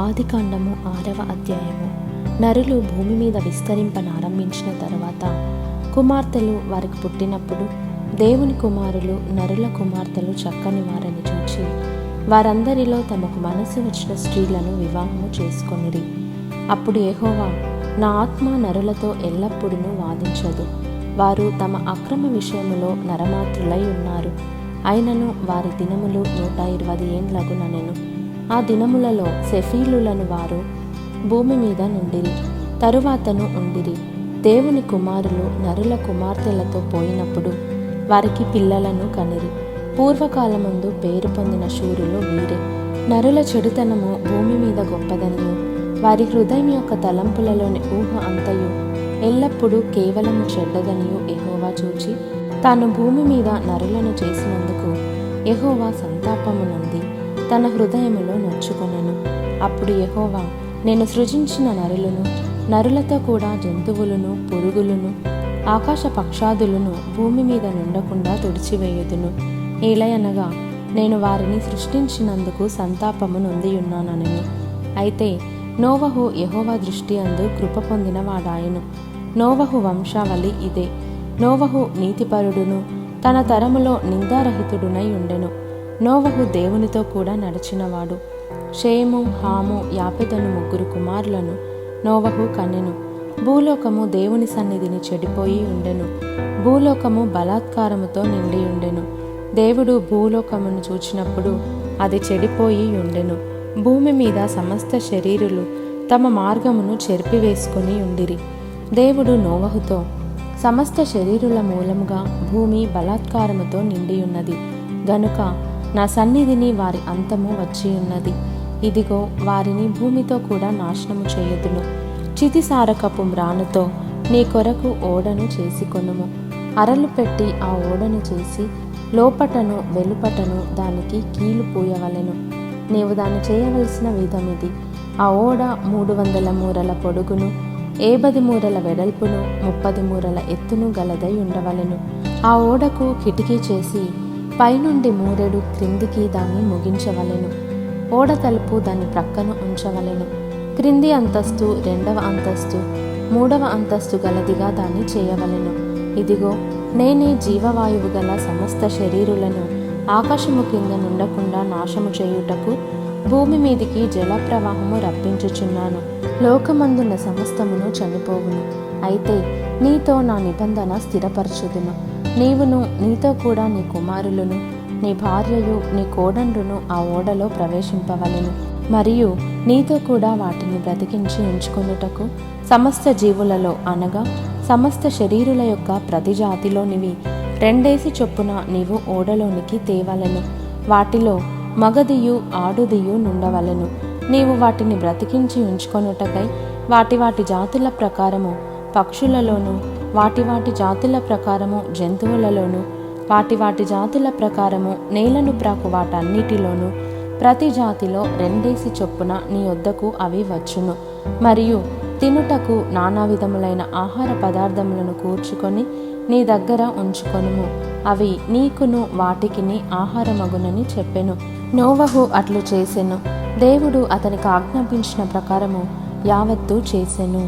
ఆదికాండము 6వ అధ్యాయము. నరులు భూమి మీద విస్తరింపనారంభించిన తరువాత కుమార్తెలు వారికి పుట్టినప్పుడు దేవుని కుమారులు నరుల కుమార్తెలు చక్కని వారని చూచి వారందరిలో తమకు మనసు వచ్చిన స్త్రీలను వివాహము చేసుకొనిరి. అప్పుడు యెహోవా, నా ఆత్మ నరులతో ఎల్లప్పుడూ వాదించదు. వారు తమ అక్రమ విషయములో నరమాత్రులై ఉన్నారు. అయినను వారి దినములు 120 ఏండ్లగునెను. ఆ దినములలో సెఫీలులను వారు భూమి మీద నుండిరి. తరువాతను ఉండిరి. దేవుని కుమారులు నరుల కుమార్తెలతో పోయినప్పుడు వారికి పిల్లలను కనిరి. పూర్వకాలమందు పేరు పొందిన శూరులు వీరే. నరుల చెడుతనము భూమి మీద గొప్పదనియు వారి హృదయం యొక్క తలంపులలోని ఊహ అంతయు ఎల్లప్పుడూ కేవలము చెడ్డదనియు యెహోవా చూచి తాను భూమి మీద నరులను చేసినందుకు యెహోవా సంతాపమునంది తన హృదయములో నొచ్చుకొనెను. అప్పుడు యెహోవా, నేను సృజించిన నరులను, నరులతో కూడా జంతువులను, పురుగులను, ఆకాశ పక్షాదులను భూమి మీద నుండకుండా తుడిచివేయుదును. ఏలయనగా నేను వారిని సృష్టించినందుకు సంతాపము నొందియున్నానెను. అయితే నోవహు యెహోవా దృష్టి అందు కృప పొందిన వాడాయెను. నోవహు వంశావళి ఇదే. నోవహు నీతిపరుడును తన తరములో నిందారహితుడునై ఉండెను. నోవహు దేవునితో కూడా నడిచినవాడు. షేము, హాము, యాపెతను 3 కుమారులను నోవహు కనెను. భూలోకము దేవుని సన్నిధిని చెడిపోయి ఉండెను. భూలోకము బలాత్కారముతో నిండి ఉండెను. దేవుడు భూలోకమును చూచినప్పుడు అది చెడిపోయి ఉండెను. భూమి మీద సమస్త శరీరులు తమ మార్గమును చెరిపివేసుకుని ఉండిరి. దేవుడు నోవహుతో, సమస్త శరీరుల మూలముగా భూమి బలాత్కారముతో నిండియున్నది గనుక నా సన్నిధిని వారి అంతము వచ్చియున్నది. ఇదిగో, వారిని భూమితో కూడా నాశనము చేయుదును. చితిసారకపు మ్రానుతో నీ కొరకు ఓడను చేసుకొనుము. అరలు పెట్టి ఆ ఓడను చేసి లోపటను వెలుపటను దానికి కీలు పూయవలెను. నీవు దాన్ని చేయవలసిన విధమిది. ఆ ఓడ 300 మూరల పొడుగును, 50 మూరల వెడల్పును, 30 మూరల ఎత్తును గలదై ఉండవలెను. ఆ ఓడకు కిటికీ చేసి పైనుండి మూరెడు క్రిందికి దాన్ని ముగించవలెను. ఓడ తలుపు దాని ప్రక్కన ఉంచవలెను. క్రింది అంతస్తు 2వ అంతస్తు 3వ అంతస్తు గలదిగా దాన్ని చేయవలెను. ఇదిగో, నేనే జీవవాయువు గల సమస్త శరీరులను ఆకాశము కింద నుండకుండా నాశము చేయుటకు భూమి మీదికి జల ప్రవాహము రప్పించుచున్నాను. లోకమందున్న సమస్తమును చనిపోవును. అయితే నీతో నా నిబంధన స్థిరపరచుదును. నీవును నీతో కూడా నీ కుమారులను, నీ భార్యయు, నీ కోడండ్రును ఆ ఓడలో ప్రవేశింపవలెను. మరియు నీతో కూడా వాటిని బ్రతికించి ఉంచుకొనుటకు సమస్త జీవులలో అనగా సమస్త శరీరుల యొక్క ప్రతి జాతిలోనివి 2 చొప్పున నీవు ఓడలోనికి తేవలెను. వాటిలో మగదియు ఆడుదియు నుండవలెను. నీవు వాటిని బ్రతికించి ఉంచుకొనుటకై వాటి జాతుల ప్రకారము పక్షులలోను, వాటి జాతుల ప్రకారము జంతువులలోను, వాటి జాతుల ప్రకారము నేలను ప్రాకు వాటన్నిటిలోనూ ప్రతి జాతిలో 2 చొప్పున నీ వద్దకు అవి వచ్చును. మరియు తినుటకు నానా విధములైన ఆహార పదార్థములను కూర్చుకొని నీ దగ్గర ఉంచుకొనుము. అవి నీకును వాటికిని ఆహారమగునని చెప్పెను. నోవహు అట్లు చేసెను. దేవుడు అతనికి ఆజ్ఞాపించిన ప్రకారము యావత్తు చేసెను.